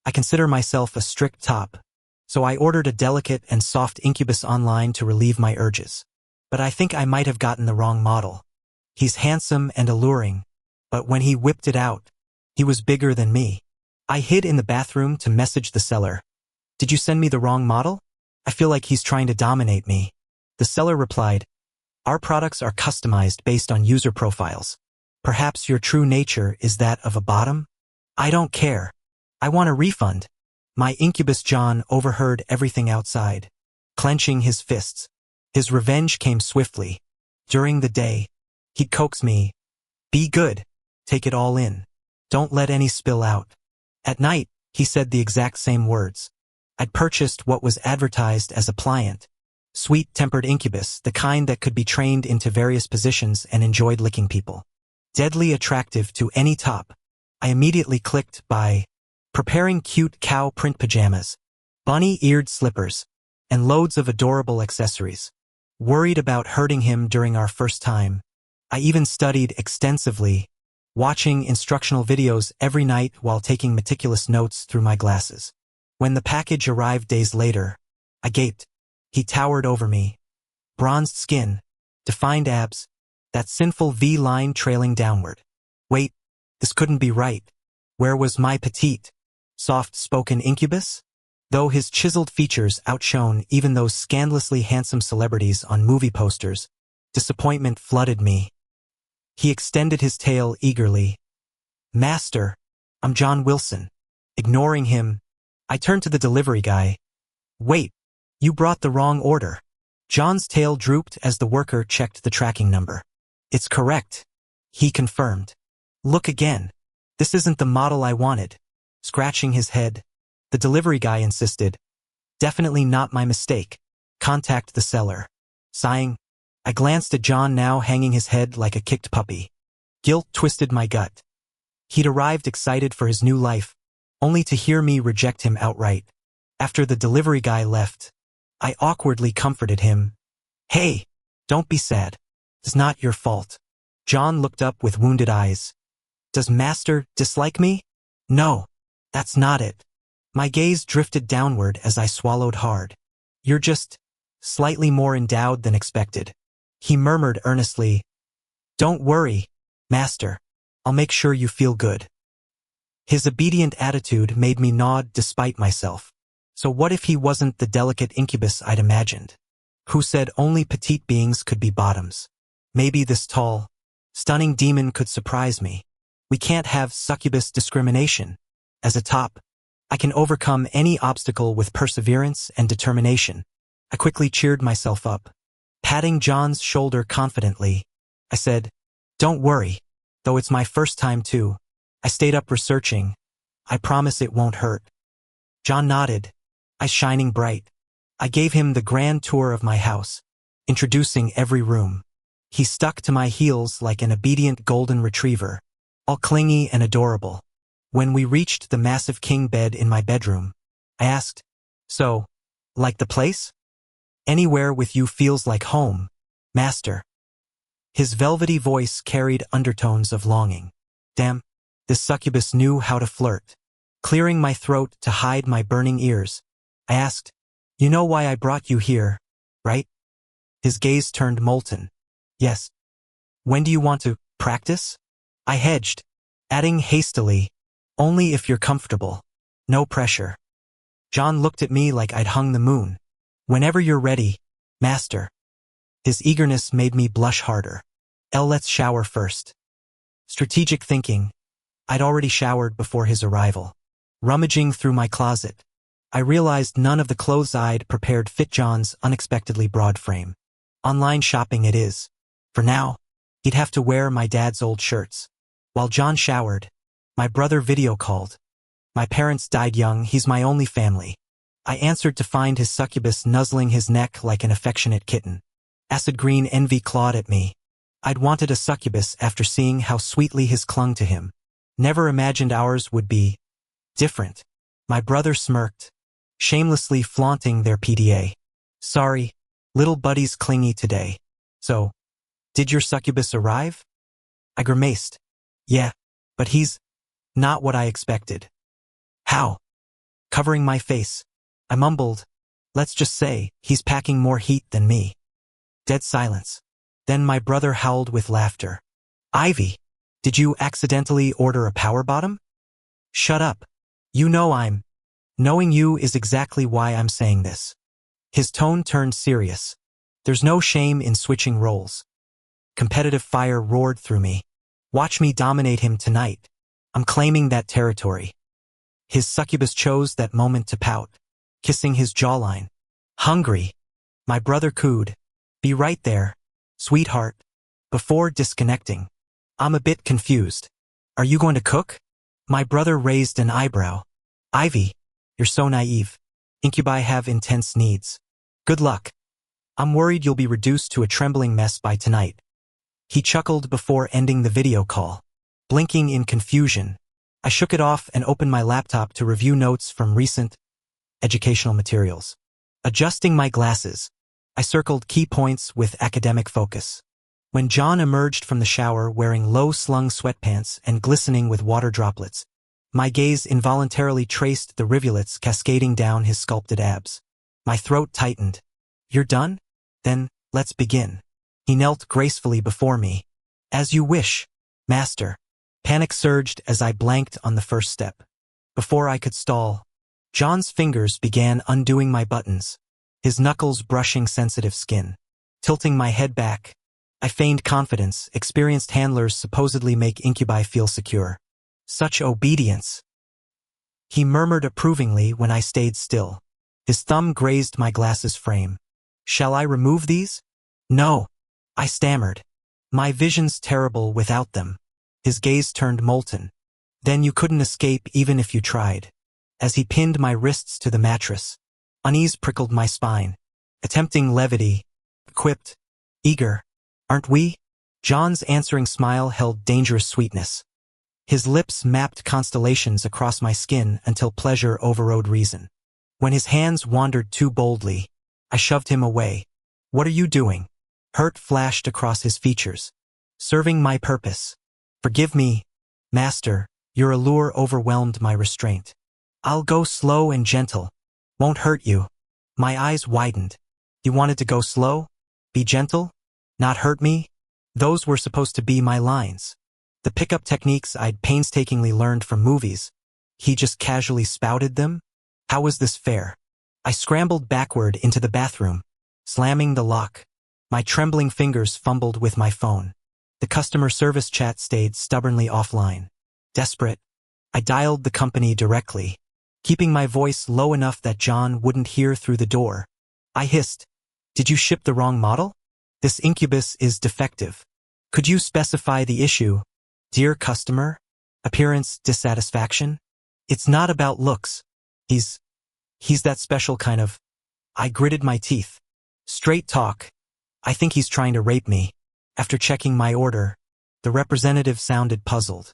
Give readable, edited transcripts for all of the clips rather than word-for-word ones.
I consider myself a strict top, so I ordered a delicate and soft incubus online to relieve my urges. But I think I might have gotten the wrong model. He's handsome and alluring, but when he whipped it out, he was bigger than me. I hid in the bathroom to message the seller. Did you send me the wrong model? I feel like he's trying to dominate me. The seller replied, our products are customized based on user profiles. Perhaps your true nature is that of a bottom? I don't care. I want a refund. My incubus John overheard everything outside, clenching his fists. His revenge came swiftly. During the day, he'd coax me. Be good. Take it all in. Don't let any spill out. At night, he said the exact same words. I'd purchased what was advertised as a pliant, sweet-tempered incubus, the kind that could be trained into various positions and enjoyed licking people. Deadly attractive to any top. I immediately clicked buy, preparing cute cow print pajamas, bunny-eared slippers, and loads of adorable accessories. Worried about hurting him during our first time, I even studied extensively, watching instructional videos every night while taking meticulous notes through my glasses. When the package arrived days later, I gaped. He towered over me. Bronzed skin, defined abs, that sinful V-line trailing downward. Wait, this couldn't be right. Where was my petite, soft-spoken incubus? Though his chiseled features outshone even those scandalously handsome celebrities on movie posters, disappointment flooded me. He extended his tail eagerly. Master, I'm John Wilson. Ignoring him, I turned to the delivery guy. Wait, you brought the wrong order. John's tail drooped as the worker checked the tracking number. It's correct, he confirmed. Look again. This isn't the model I wanted. Scratching his head, the delivery guy insisted. Definitely not my mistake. Contact the seller. Sighing, I glanced at John now hanging his head like a kicked puppy. Guilt twisted my gut. He'd arrived excited for his new life, only to hear me reject him outright. After the delivery guy left, I awkwardly comforted him. Hey, don't be sad. It's not your fault. John looked up with wounded eyes. Does Master dislike me? No, that's not it. My gaze drifted downward as I swallowed hard. You're just slightly more endowed than expected. He murmured earnestly. Don't worry, Master. I'll make sure you feel good. His obedient attitude made me nod despite myself. So what if he wasn't the delicate incubus I'd imagined? Who said only petite beings could be bottoms? Maybe this tall, stunning demon could surprise me. We can't have succubus discrimination. As a top, I can overcome any obstacle with perseverance and determination. I quickly cheered myself up. Patting John's shoulder confidently, I said, don't worry, though it's my first time too. I stayed up researching. I promise it won't hurt. John nodded, eyes shining bright. I gave him the grand tour of my house, introducing every room. He stuck to my heels like an obedient golden retriever, all clingy and adorable. When we reached the massive king bed in my bedroom, I asked, so, like the place? Anywhere with you feels like home, Master. His velvety voice carried undertones of longing. Damn, this succubus knew how to flirt. Clearing my throat to hide my burning ears, I asked, you know why I brought you here, right? His gaze turned molten. Yes. When do you want to practice? I hedged, adding hastily, only if you're comfortable. No pressure. John looked at me like I'd hung the moon. Whenever you're ready, Master. His eagerness made me blush harder. Let's shower first. Strategic thinking. I'd already showered before his arrival. Rummaging through my closet, I realized none of the clothes I'd prepared fit John's unexpectedly broad frame. Online shopping it is. For now, he'd have to wear my dad's old shirts. While John showered, my brother video called. My parents died young, he's my only family. I answered to find his succubus nuzzling his neck like an affectionate kitten. Acid green envy clawed at me. I'd wanted a succubus after seeing how sweetly his clung to him. Never imagined ours would be different. My brother smirked, shamelessly flaunting their PDA. Sorry, little buddy's clingy today. So, did your succubus arrive? I grimaced. Yeah, but he's not what I expected. How? covering my face. I mumbled, "Let's just say, he's packing more heat than me." Dead silence. Then my brother howled with laughter. "Ivy, did you accidentally order a power bottom?" "Shut up. You know I'm. Knowing you is exactly why I'm saying this." His tone turned serious. "There's no shame in switching roles." Competitive fire roared through me. "Watch me dominate him tonight. I'm claiming that territory." His succubus chose that moment to pout, kissing his jawline. "Hungry?" My brother cooed. "Be right there, sweetheart." Before disconnecting, "I'm a bit confused. Are you going to cook?" My brother raised an eyebrow. "Ivy, you're so naive. Incubi have intense needs. Good luck. I'm worried you'll be reduced to a trembling mess by tonight." He chuckled before ending the video call. Blinking in confusion, I shook it off and opened my laptop to review notes from recent educational materials. Adjusting my glasses, I circled key points with academic focus. When John emerged from the shower wearing low-slung sweatpants and glistening with water droplets, my gaze involuntarily traced the rivulets cascading down his sculpted abs. My throat tightened. "You're done? Then, let's begin." He knelt gracefully before me. "As you wish, master." Panic surged as I blanked on the first step. Before I could stall, John's fingers began undoing my buttons, his knuckles brushing sensitive skin. Tilting my head back, I feigned confidence. Experienced handlers supposedly make incubi feel secure. Such obedience. He murmured approvingly when I stayed still. His thumb grazed my glasses frame. "Shall I remove these?" "No," I stammered. "My vision's terrible without them." His gaze turned molten. "Then you couldn't escape even if you tried." As he pinned my wrists to the mattress, unease prickled my spine. Attempting levity, quipped, "Eager, aren't we?" John's answering smile held dangerous sweetness. His lips mapped constellations across my skin until pleasure overrode reason. When his hands wandered too boldly, I shoved him away. "What are you doing?" Hurt flashed across his features. "Serving my purpose." "Forgive me, master, your allure overwhelmed my restraint." "I'll go slow and gentle. Won't hurt you." My eyes widened. "You wanted to go slow? Be gentle? Not hurt me?" Those were supposed to be my lines. The pickup techniques I'd painstakingly learned from movies. He just casually spouted them? How was this fair? I scrambled backward into the bathroom, slamming the lock. My trembling fingers fumbled with my phone. The customer service chat stayed stubbornly offline. Desperate, I dialed the company directly, keeping my voice low enough that John wouldn't hear through the door. I hissed, "Did you ship the wrong model? This incubus is defective. Could you specify the issue, dear customer? Appearance dissatisfaction? It's not about looks. He's that special kind of..." I gritted my teeth. "Straight talk. I think he's trying to rape me." After checking my order, the representative sounded puzzled.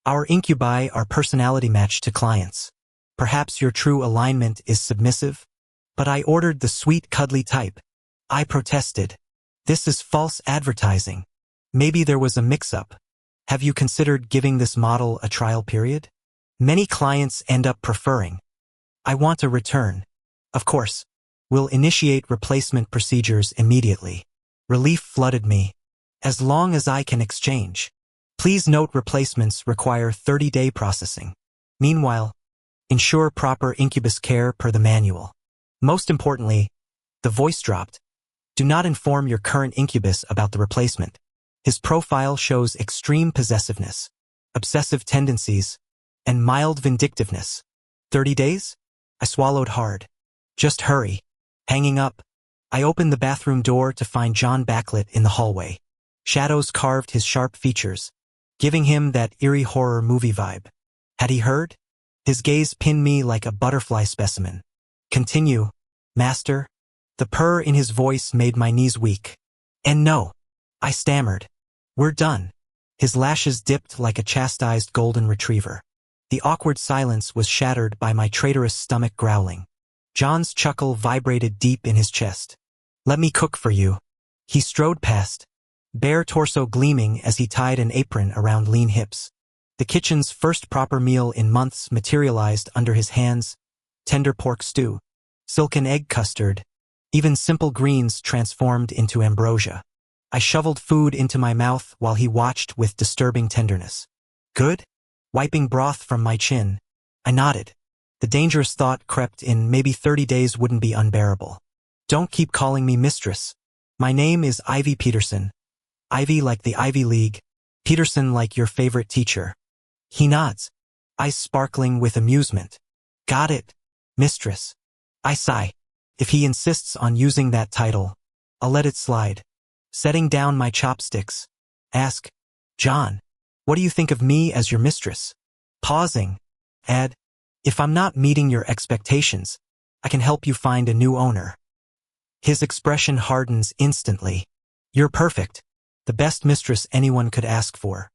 "Our incubi are personality matched to clients. Perhaps your true alignment is submissive?" "But I ordered the sweet cuddly type." I protested. "This is false advertising. Maybe there was a mix-up. Have you considered giving this model a trial period? Many clients end up preferring." "I want a return." "Of course. We'll initiate replacement procedures immediately." Relief flooded me. "As long as I can exchange. Please note replacements require 30-day processing. Meanwhile, ensure proper incubus care per the manual. Most importantly," the voice dropped, "do not inform your current incubus about the replacement. His profile shows extreme possessiveness, obsessive tendencies, and mild vindictiveness." 30 days? I swallowed hard. "Just hurry." Hanging up, I opened the bathroom door to find John backlit in the hallway. Shadows carved his sharp features, giving him that eerie horror movie vibe. Had he heard? His gaze pinned me like a butterfly specimen. "Continue, master." The purr in his voice made my knees weak. "And no," I stammered. "We're done." His lashes dipped like a chastised golden retriever. The awkward silence was shattered by my traitorous stomach growling. John's chuckle vibrated deep in his chest. "Let me cook for you." He strode past, bare torso gleaming as he tied an apron around lean hips. The kitchen's first proper meal in months materialized under his hands, tender pork stew, silken egg custard, even simple greens transformed into ambrosia. I shoveled food into my mouth while he watched with disturbing tenderness. Good? Wiping broth from my chin, I nodded. The dangerous thought crept in, maybe 30 days wouldn't be unbearable. Don't keep calling me mistress. My name is Ivy Peterson. Ivy like the Ivy League, Peterson like your favorite teacher. He nods, eyes sparkling with amusement. Got it, mistress. I sigh. If he insists on using that title, I'll let it slide. Setting down my chopsticks, ask, John, what do you think of me as your mistress? Pausing, add, if I'm not meeting your expectations, I can help you find a new owner. His expression hardens instantly. You're perfect, the best mistress anyone could ask for.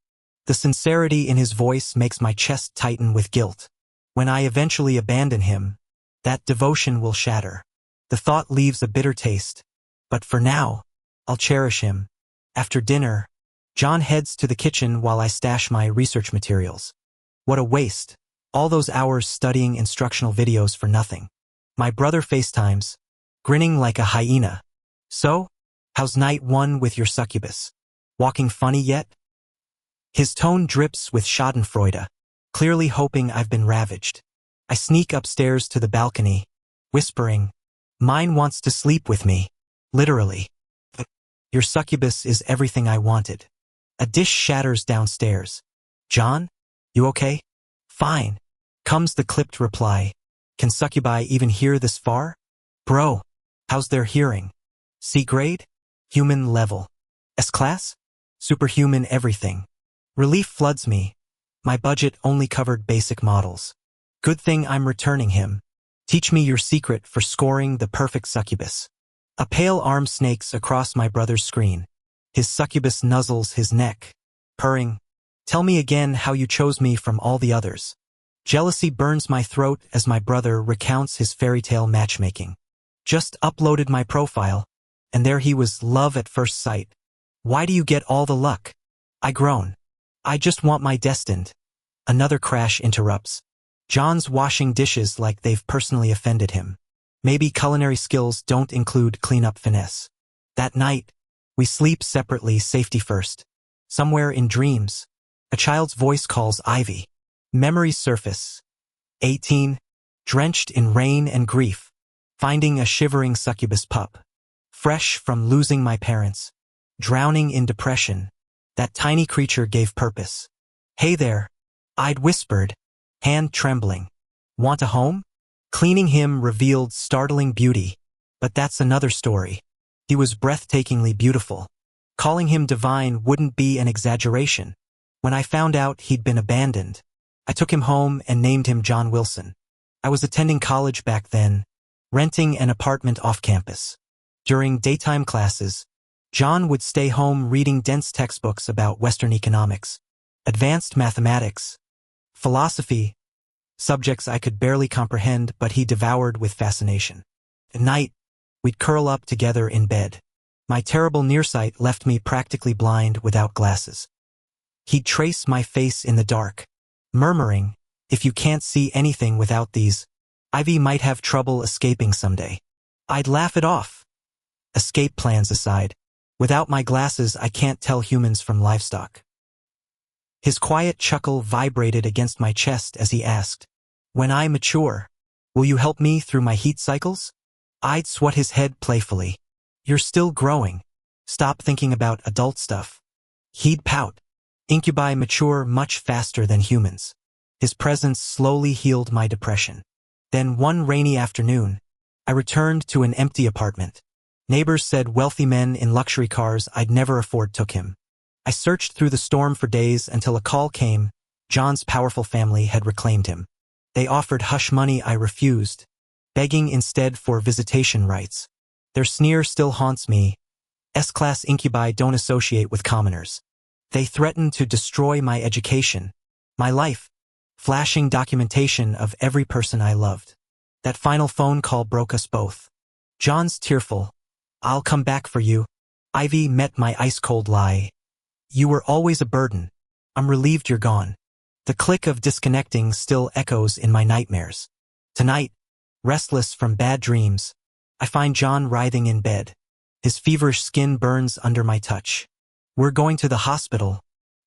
The sincerity in his voice makes my chest tighten with guilt. When I eventually abandon him, that devotion will shatter. The thought leaves a bitter taste. But for now, I'll cherish him. After dinner, John heads to the kitchen while I stash my research materials. What a waste. All those hours studying instructional videos for nothing. My brother FaceTimes, grinning like a hyena. So, how's night one with your succubus? Walking funny yet? His tone drips with schadenfreude, clearly hoping I've been ravaged. I sneak upstairs to the balcony, whispering, mine wants to sleep with me. Literally. Your succubus is everything I wanted. A dish shatters downstairs. John? You okay? Fine. Comes the clipped reply. Can succubi even hear this far? Bro, how's their hearing? C grade? Human level. S-class? Superhuman everything. Relief floods me. My budget only covered basic models. Good thing I'm returning him. Teach me your secret for scoring the perfect succubus. A pale arm snakes across my brother's screen. His succubus nuzzles his neck, purring. Tell me again how you chose me from all the others. Jealousy burns my throat as my brother recounts his fairy tale matchmaking. Just uploaded my profile, and there he was, love at first sight. Why do you get all the luck? I groan. I just want my destined. Another crash interrupts. John's washing dishes like they've personally offended him. Maybe culinary skills don't include cleanup finesse. That night, we sleep separately, safety first. Somewhere in dreams, a child's voice calls Ivy. Memories surface. 18, drenched in rain and grief, finding a shivering succubus pup. Fresh from losing my parents, drowning in depression, that tiny creature gave purpose. Hey there, I'd whispered, hand trembling. Want a home? Cleaning him revealed startling beauty, but that's another story. He was breathtakingly beautiful. Calling him divine wouldn't be an exaggeration. When I found out he'd been abandoned, I took him home and named him John Wilson. I was attending college back then, renting an apartment off campus. During daytime classes, John would stay home reading dense textbooks about Western economics, advanced mathematics, philosophy, subjects I could barely comprehend but he devoured with fascination. At night, we'd curl up together in bed. My terrible nearsight left me practically blind without glasses. He'd trace my face in the dark, murmuring, if you can't see anything without these, Ivy might have trouble escaping someday. I'd laugh it off. Escape plans aside, without my glasses I can't tell humans from livestock. His quiet chuckle vibrated against my chest as he asked, when I mature, will you help me through my heat cycles? I'd swat his head playfully. You're still growing. Stop thinking about adult stuff. He'd pout. Incubi mature much faster than humans. His presence slowly healed my depression. Then one rainy afternoon, I returned to an empty apartment. Neighbors said wealthy men in luxury cars I'd never afford took him. I searched through the storm for days until a call came. John's powerful family had reclaimed him. They offered hush money I refused, begging instead for visitation rights. Their sneer still haunts me. S-class incubi don't associate with commoners. They threatened to destroy my education, my life, flashing documentation of every person I loved. That final phone call broke us both. John's tearful. I'll come back for you. Ivy met my ice-cold lie. You were always a burden. I'm relieved you're gone. The click of disconnecting still echoes in my nightmares. Tonight, Restless from bad dreams, I find John writhing in bed. His feverish skin burns under my touch. We're going to the hospital.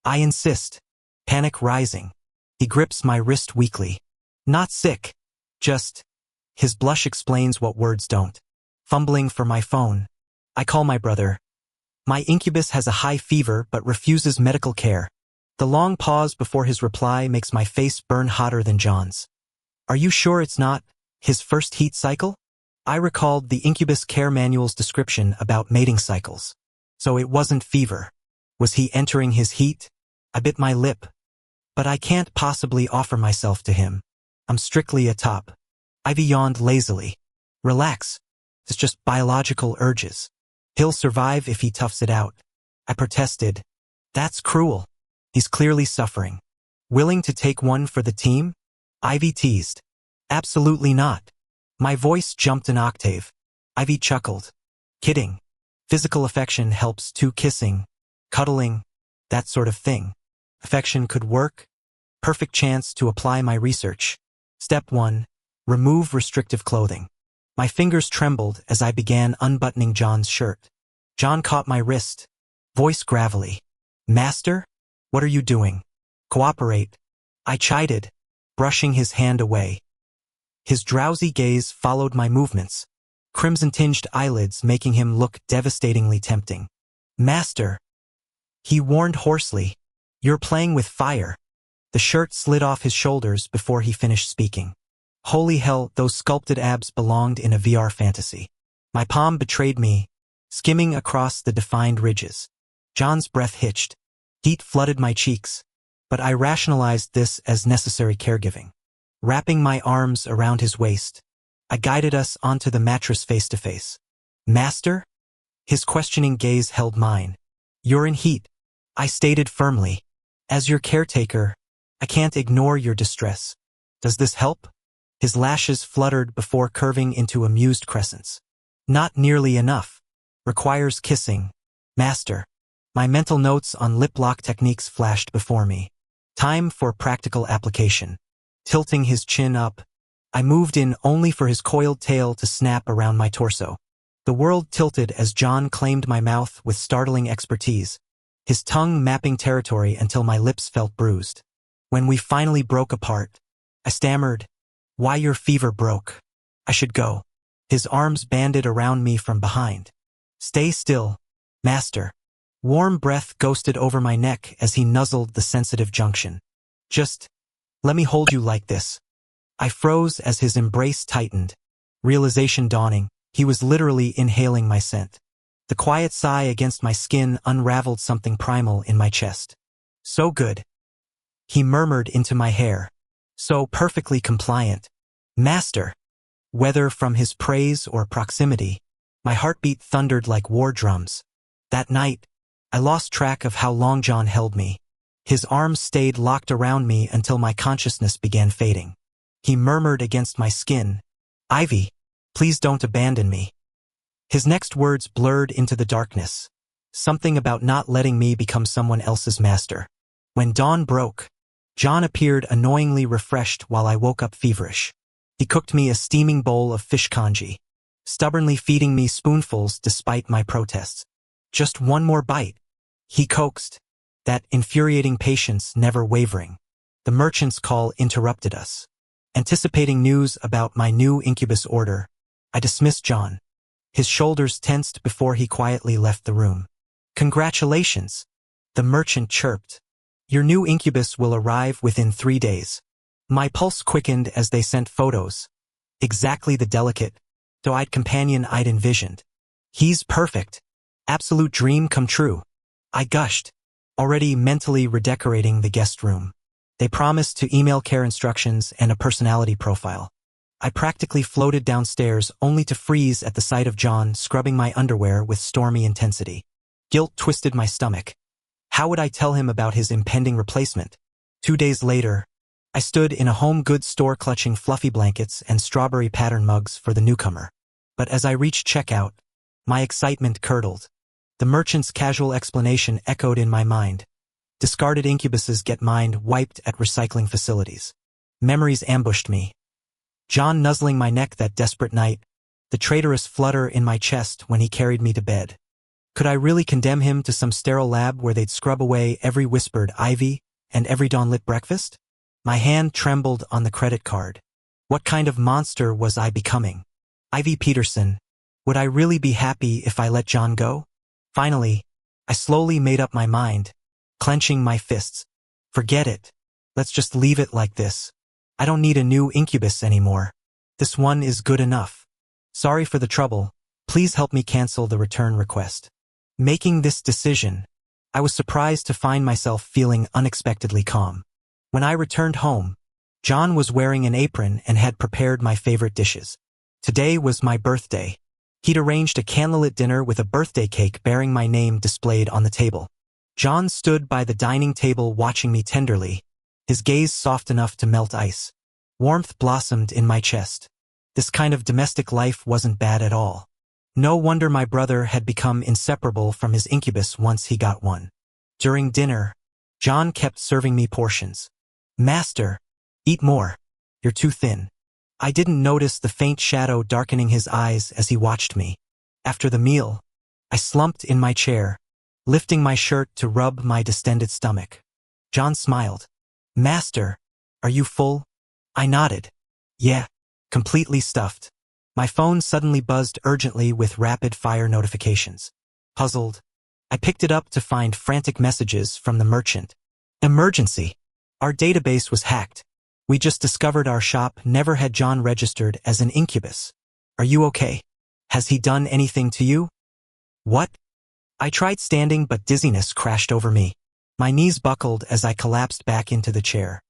I insist. Panic rising. He grips my wrist weakly. Not sick. Just. His blush explains what words don't. Fumbling for my phone. I call my brother. My incubus has a high fever but refuses medical care. The long pause before his reply makes my face burn hotter than John's. Are you sure it's not his first heat cycle? I recalled the incubus care manual's description about mating cycles. So it wasn't fever. Was he entering his heat? I bit my lip. But I can't possibly offer myself to him. I'm strictly a top. Ivy yawned lazily. Relax. It's just biological urges. He'll survive if he toughs it out. I protested. That's cruel. He's clearly suffering. Willing to take one for the team? Ivy teased. Absolutely not. My voice jumped an octave. Ivy chuckled. Kidding. Physical affection helps too. Kissing, cuddling, that sort of thing. Affection could work. Perfect chance to apply my research. Step 1. Remove restrictive clothing. My fingers trembled as I began unbuttoning John's shirt. John caught my wrist. Voice gravelly. Master? What are you doing? Cooperate. I chided, brushing his hand away. His drowsy gaze followed my movements, crimson-tinged eyelids making him look devastatingly tempting. Master. He warned hoarsely. You're playing with fire. The shirt slid off his shoulders before he finished speaking. Holy hell, those sculpted abs belonged in a VR fantasy. My palm betrayed me, skimming across the defined ridges. John's breath hitched. Heat flooded my cheeks, but I rationalized this as necessary caregiving. Wrapping my arms around his waist, I guided us onto the mattress face to face. Master? His questioning gaze held mine. You're in heat, I stated firmly. As your caretaker, I can't ignore your distress. Does this help? His lashes fluttered before curving into amused crescents. Not nearly enough. Requires kissing. Master. My mental notes on lip lock techniques flashed before me. Time for practical application. Tilting his chin up, I moved in only for his coiled tail to snap around my torso. The world tilted as John claimed my mouth with startling expertise, his tongue mapping territory until my lips felt bruised. When we finally broke apart, I stammered, "Why your fever broke? I should go." His arms banded around me from behind. "Stay still, master." Warm breath ghosted over my neck as he nuzzled the sensitive junction. "Just let me hold you like this." I froze as his embrace tightened. Realization dawning, he was literally inhaling my scent. The quiet sigh against my skin unraveled something primal in my chest. "So good." He murmured into my hair. "So perfectly compliant. Master." Whether from his praise or proximity, my heartbeat thundered like war drums. That night, I lost track of how long John held me. His arms stayed locked around me until my consciousness began fading. He murmured against my skin, "Ivy, please don't abandon me." His next words blurred into the darkness. Something about not letting me become someone else's master. When dawn broke, John appeared annoyingly refreshed while I woke up feverish. He cooked me a steaming bowl of fish congee, stubbornly feeding me spoonfuls despite my protests. "Just one more bite," he coaxed, that infuriating patience never wavering. The merchant's call interrupted us. Anticipating news about my new incubus order, I dismissed John. His shoulders tensed before he quietly left the room. "Congratulations," the merchant chirped. "Your new incubus will arrive within 3 days." My pulse quickened as they sent photos. Exactly the delicate, doe-eyed companion I'd envisioned. "He's perfect. Absolute dream come true," I gushed, already mentally redecorating the guest room. They promised to email care instructions and a personality profile. I practically floated downstairs only to freeze at the sight of John scrubbing my underwear with stormy intensity. Guilt twisted my stomach. How would I tell him about his impending replacement? 2 days later, I stood in a home goods store clutching fluffy blankets and strawberry pattern mugs for the newcomer. But as I reached checkout, my excitement curdled. The merchant's casual explanation echoed in my mind. Discarded incubuses get mind wiped at recycling facilities. Memories ambushed me. John nuzzling my neck that desperate night, the traitorous flutter in my chest when he carried me to bed. Could I really condemn him to some sterile lab where they'd scrub away every whispered Ivy and every dawn-lit breakfast? My hand trembled on the credit card. What kind of monster was I becoming? Ivy Peterson. Would I really be happy if I let John go? Finally, I slowly made up my mind, clenching my fists. Forget it. Let's just leave it like this. I don't need a new incubus anymore. This one is good enough. Sorry for the trouble. Please help me cancel the return request. Making this decision, I was surprised to find myself feeling unexpectedly calm. When I returned home, John was wearing an apron and had prepared my favorite dishes. Today was my birthday. He'd arranged a candlelit dinner with a birthday cake bearing my name displayed on the table. John stood by the dining table watching me tenderly, his gaze soft enough to melt ice. Warmth blossomed in my chest. This kind of domestic life wasn't bad at all. No wonder my brother had become inseparable from his incubus once he got one. During dinner, John kept serving me portions. Master, eat more. You're too thin. I didn't notice the faint shadow darkening his eyes as he watched me. After the meal, I slumped in my chair, lifting my shirt to rub my distended stomach. John smiled. Master, are you full? I nodded. Yeah, completely stuffed. My phone suddenly buzzed urgently with rapid-fire notifications. Puzzled, I picked it up to find frantic messages from the merchant. Emergency! Our database was hacked. We just discovered our shop never had John registered as an incubus. Are you okay? Has he done anything to you? What? I tried standing, but dizziness crashed over me. My knees buckled as I collapsed back into the chair.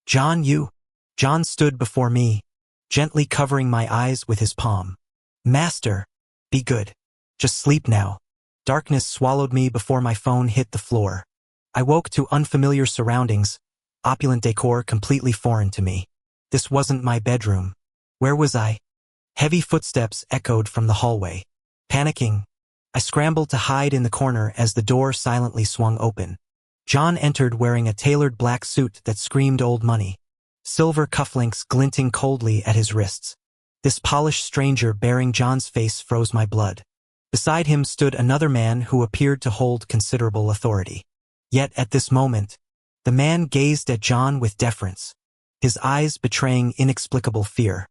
John, you? John stood before me, gently covering my eyes with his palm. Master, be good. Just sleep now. Darkness swallowed me before my phone hit the floor. I woke to unfamiliar surroundings, opulent decor completely foreign to me. This wasn't my bedroom. Where was I? Heavy footsteps echoed from the hallway. Panicking, I scrambled to hide in the corner as the door silently swung open. John entered wearing a tailored black suit that screamed old money, silver cufflinks glinting coldly at his wrists. This polished stranger bearing John's face froze my blood. Beside him stood another man who appeared to hold considerable authority. Yet at this moment, the man gazed at John with deference, his eyes betraying inexplicable fear.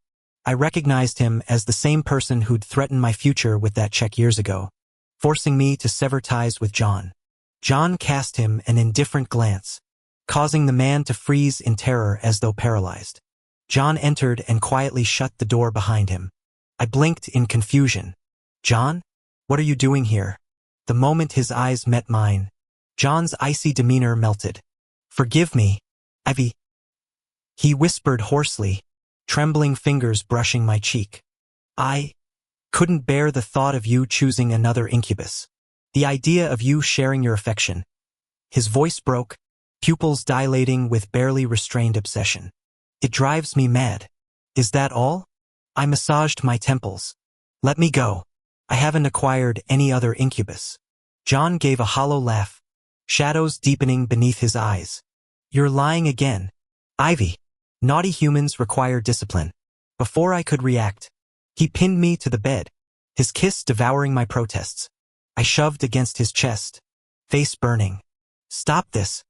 I recognized him as the same person who'd threatened my future with that check years ago, forcing me to sever ties with John. John cast him an indifferent glance, causing the man to freeze in terror as though paralyzed. John entered and quietly shut the door behind him. I blinked in confusion. John? What are you doing here? The moment his eyes met mine, John's icy demeanor melted. Forgive me, Ivy. He whispered hoarsely, trembling fingers brushing my cheek. I couldn't bear the thought of you choosing another incubus. The idea of you sharing your affection. His voice broke, pupils dilating with barely restrained obsession. It drives me mad. Is that all? I massaged my temples. Let me go. I haven't acquired any other incubus. John gave a hollow laugh, shadows deepening beneath his eyes. You're lying again. Ivy. Naughty humans require discipline. Before I could react, he pinned me to the bed, his kiss devouring my protests. I shoved against his chest, face burning. Stop this.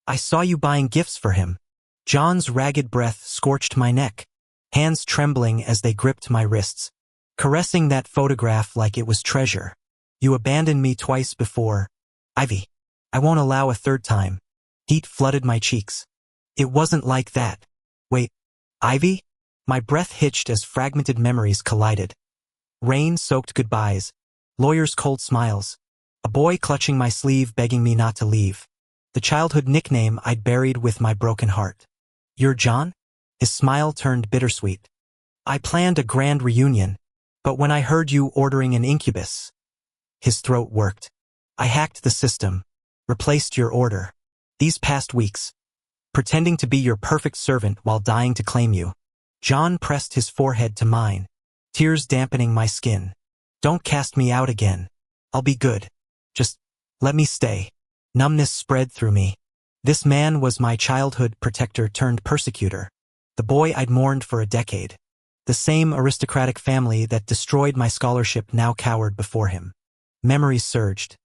I saw you buying gifts for him. John's ragged breath scorched my neck, hands trembling as they gripped my wrists, caressing that photograph like it was treasure. You abandoned me twice before. Ivy. I won't allow a third time. Heat flooded my cheeks. It wasn't like that. Wait, Ivy? My breath hitched as fragmented memories collided. Rain-soaked goodbyes, lawyers' cold smiles, a boy clutching my sleeve begging me not to leave. The childhood nickname I'd buried with my broken heart. You're John? His smile turned bittersweet. I planned a grand reunion, but when I heard you ordering an incubus, his throat worked. I hacked the system, replaced your order. These past weeks, pretending to be your perfect servant while dying to claim you. John pressed his forehead to mine, tears dampening my skin. Don't cast me out again. I'll be good. Just let me stay. Numbness spread through me. This man was my childhood protector turned persecutor, the boy I'd mourned for a decade. The same aristocratic family that destroyed my scholarship now cowered before him. Memories surged.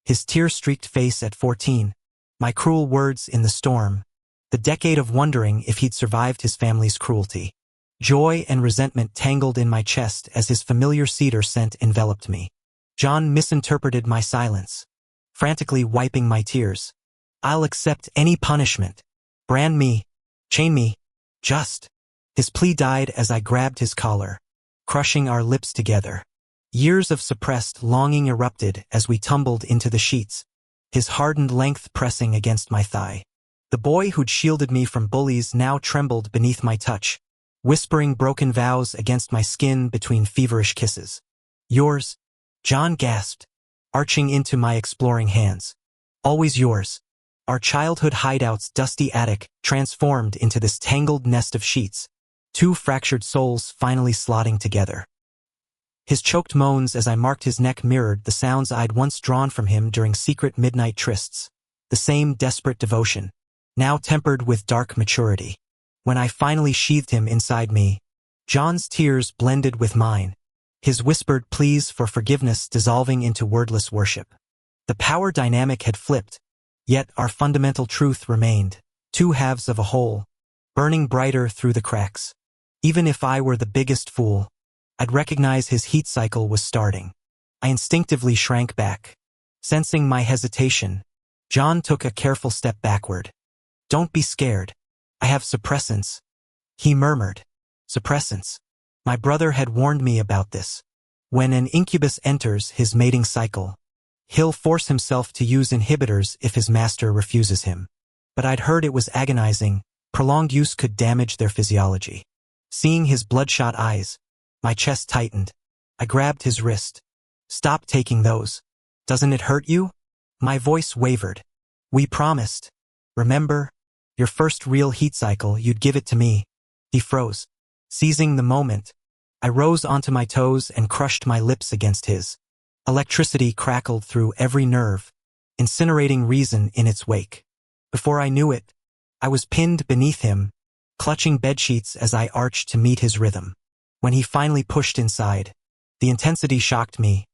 His tear-streaked face at 14, my cruel words in the storm, the decade of wondering if he'd survived his family's cruelty. Joy and resentment tangled in my chest as his familiar cedar scent enveloped me. John misinterpreted my silence, frantically wiping my tears. I'll accept any punishment. Brand me, chain me, just. His plea died as I grabbed his collar, crushing our lips together. Years of suppressed longing erupted as we tumbled into the sheets, his hardened length pressing against my thigh. The boy who'd shielded me from bullies now trembled beneath my touch, whispering broken vows against my skin between feverish kisses. Yours, John gasped, arching into my exploring hands. Always yours. Our childhood hideout's dusty attic transformed into this tangled nest of sheets, two fractured souls finally slotting together. His choked moans as I marked his neck mirrored the sounds I'd once drawn from him during secret midnight trysts, the same desperate devotion, now tempered with dark maturity. When I finally sheathed him inside me, John's tears blended with mine, his whispered pleas for forgiveness dissolving into wordless worship. The power dynamic had flipped, yet our fundamental truth remained, two halves of a whole, burning brighter through the cracks. Even if I were the biggest fool, I'd recognize his heat cycle was starting. I instinctively shrank back. Sensing my hesitation, John took a careful step backward. Don't be scared. I have suppressants, he murmured. Suppressants. My brother had warned me about this. When an incubus enters his mating cycle, he'll force himself to use inhibitors if his master refuses him. But I'd heard it was agonizing, prolonged use could damage their physiology. Seeing his bloodshot eyes, my chest tightened. I grabbed his wrist. Stop taking those. Doesn't it hurt you? My voice wavered. We promised. Remember? Your first real heat cycle, you'd give it to me. He froze. Seizing the moment, I rose onto my toes and crushed my lips against his. Electricity crackled through every nerve, incinerating reason in its wake. Before I knew it, I was pinned beneath him, clutching bedsheets as I arched to meet his rhythm. When he finally pushed inside, the intensity shocked me.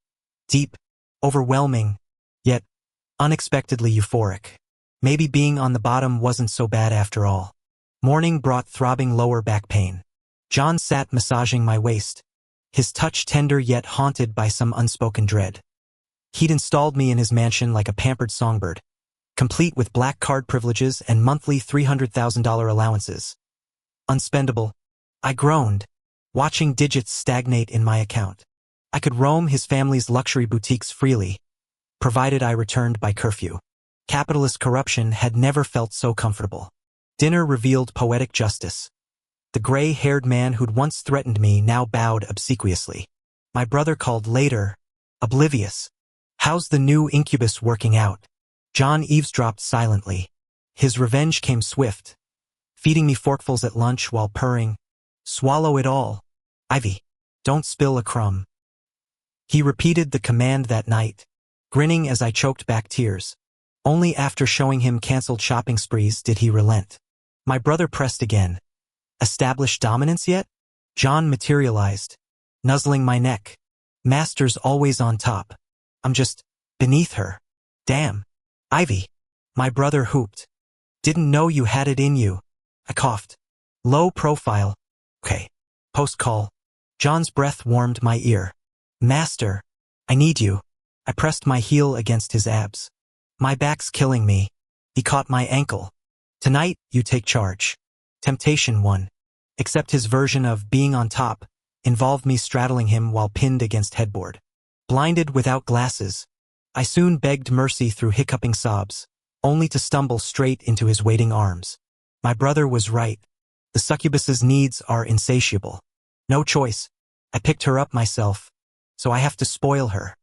Deep, overwhelming, yet unexpectedly euphoric. Maybe being on the bottom wasn't so bad after all. Morning brought throbbing lower back pain. John sat massaging my waist, his touch tender yet haunted by some unspoken dread. He'd installed me in his mansion like a pampered songbird, complete with black card privileges and monthly $300,000 allowances. Unspendable. I groaned, watching digits stagnate in my account. I could roam his family's luxury boutiques freely, provided I returned by curfew. Capitalist corruption had never felt so comfortable. Dinner revealed poetic justice. The gray-haired man who'd once threatened me now bowed obsequiously. My brother called later, oblivious. How's the new incubus working out? John eavesdropped silently. His revenge came swift, feeding me forkfuls at lunch while purring, swallow it all. Ivy, don't spill a crumb. He repeated the command that night, grinning as I choked back tears. Only after showing him canceled shopping sprees did he relent. My brother pressed again. Established dominance yet? John materialized, nuzzling my neck. Master's always on top. I'm just beneath her. Damn. Ivy. My brother whooped. Didn't know you had it in you. I coughed. Low profile. Okay. Post call. John's breath warmed my ear. Master. I need you. I pressed my heel against his abs. My back's killing me. He caught my ankle. Tonight, you take charge. Temptation 1. Except his version of being on top involved me straddling him while pinned against headboard. Blinded without glasses, I soon begged mercy through hiccuping sobs, only to stumble straight into his waiting arms. My brother was right. The succubus's needs are insatiable. No choice. I picked her up myself, so I have to spoil her.